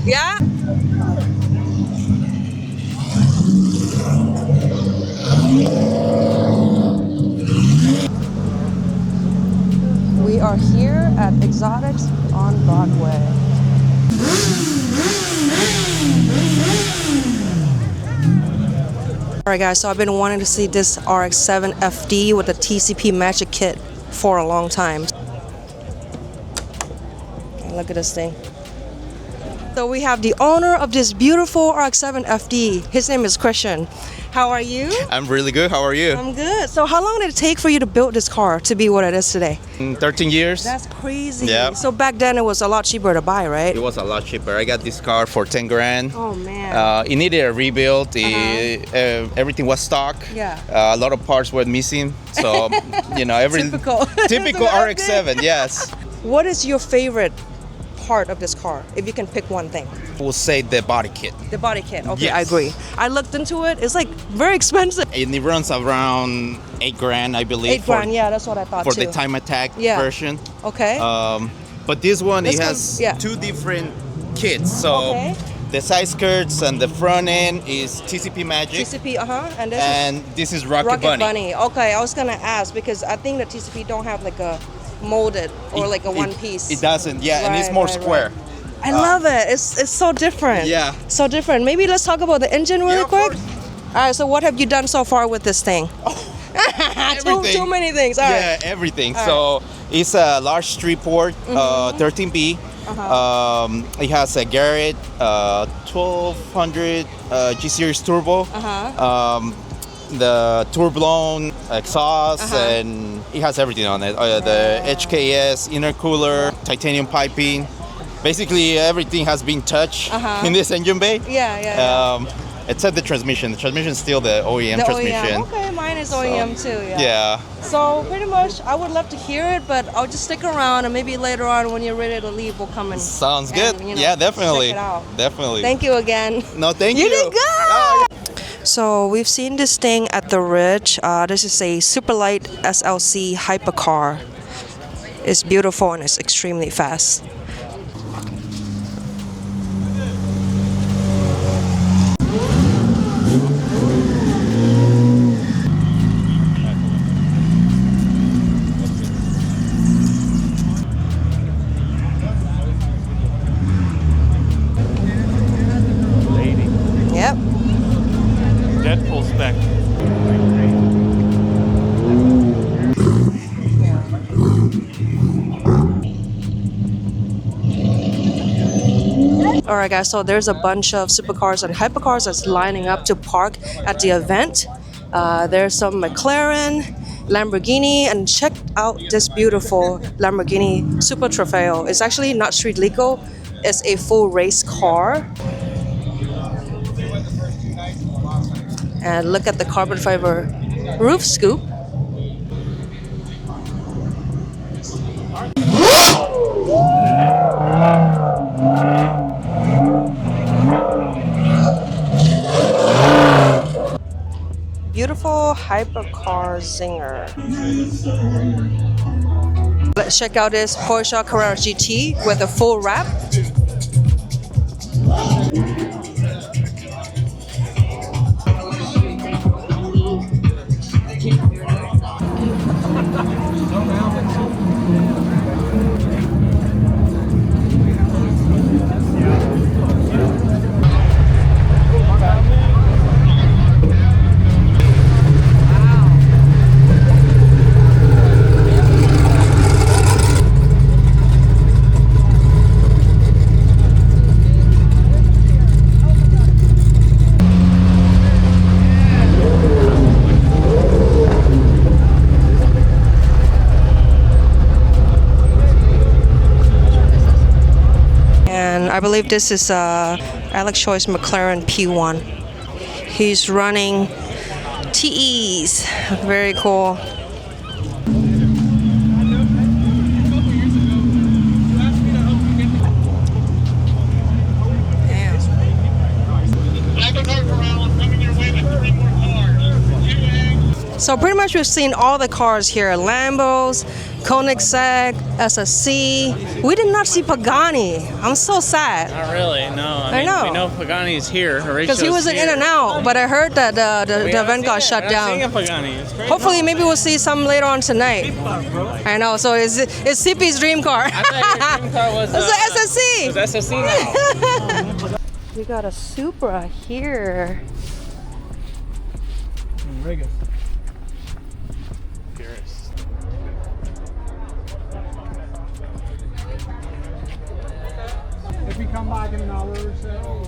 Yeah? We are here at Exotics on Broadway. Alright guys, so I've been wanting to see this RX-7 FD with the TCP Magic Kit for a long time. Look at this thing. So we have the owner of this beautiful RX-7 FD. His name is Christian. How are you? I'm really good. How are you? I'm good. So how long did it take for you to build this car to be what it is today? 13 years. That's crazy. Yeah. So back then it was a lot cheaper to buy, right? It was a lot cheaper. I got this car for 10 grand. Oh man. It needed a rebuild. Everything was stock. Yeah. A lot of parts were missing. So, Typical. Typical RX-7, yes. What is your favorite part of this car, if you can pick one thing? We'll say the body kit. The body kit. Okay, Yes. I agree. I looked into it. It's like very expensive. And it runs around 8 grand, I believe. 8 grand. Yeah, that's what I thought For too. the time attack Yeah. version. Okay. But this one, This it one, has yeah. 2 different kits. So Okay. the side skirts and the front end is TCP Magic. TCP. And this And this is is Rocket Bunny. Okay, I was gonna ask because I think the TCP don't have like a molded or like a one piece. It doesn't, yeah, and it's Right, more right, square. I love it. It's so different. Yeah. So different. Maybe let's talk about the engine really Yeah, of quick. course. All right. So what have you done so far with this thing? Everything. too many things. All right. Yeah, everything. All So it's a large 3-port, 13B. It has a Garrett 1200 G Series turbo. The turbulon exhaust, and it has everything on it. The HKS intercooler, titanium piping. Basically, everything has been touched in this engine bay. Yeah. Except the transmission. The transmission is still the OEM The transmission. OEM. Okay, mine is OEM too. Yeah. Yeah. So pretty much, I would love to hear it, but I'll just stick around, and maybe later on when you're ready to leave, we'll come and. Sounds good. and, Yeah, definitely. Check it out. Definitely. Thank you again. No, thank you. You did good. Oh, So we've seen this thing at the Ridge. This is a super light SLC Hypercar. It's beautiful and it's extremely fast. Lady. Yep. Deadpool spec. Alright guys, so there's a bunch of supercars and hypercars that's lining up to park at the event. There's some McLaren, Lamborghini, and check out this beautiful Lamborghini Super Trofeo. It's actually not street legal, it's a full race car. And look at the carbon fiber roof scoop. Beautiful hypercar zinger. Let's check out this Porsche Carrera GT with a full wrap. I believe this is Alex Choi's McLaren P1. He's running TEs. Very cool. So pretty much we've seen all the cars here, Lambos, Koenigsegg, SSC. We did not see Pagani. I'm so sad. Not really, no. I know. We know Pagani's here. Because he was in and out, but I heard that the event got shut down. Hopefully, maybe we'll see some later on tonight. I know, so it's CP's dream car. I thought your dream car was it's the SSC. was SSC now. We got a Supra here. If we come back in an hour or so,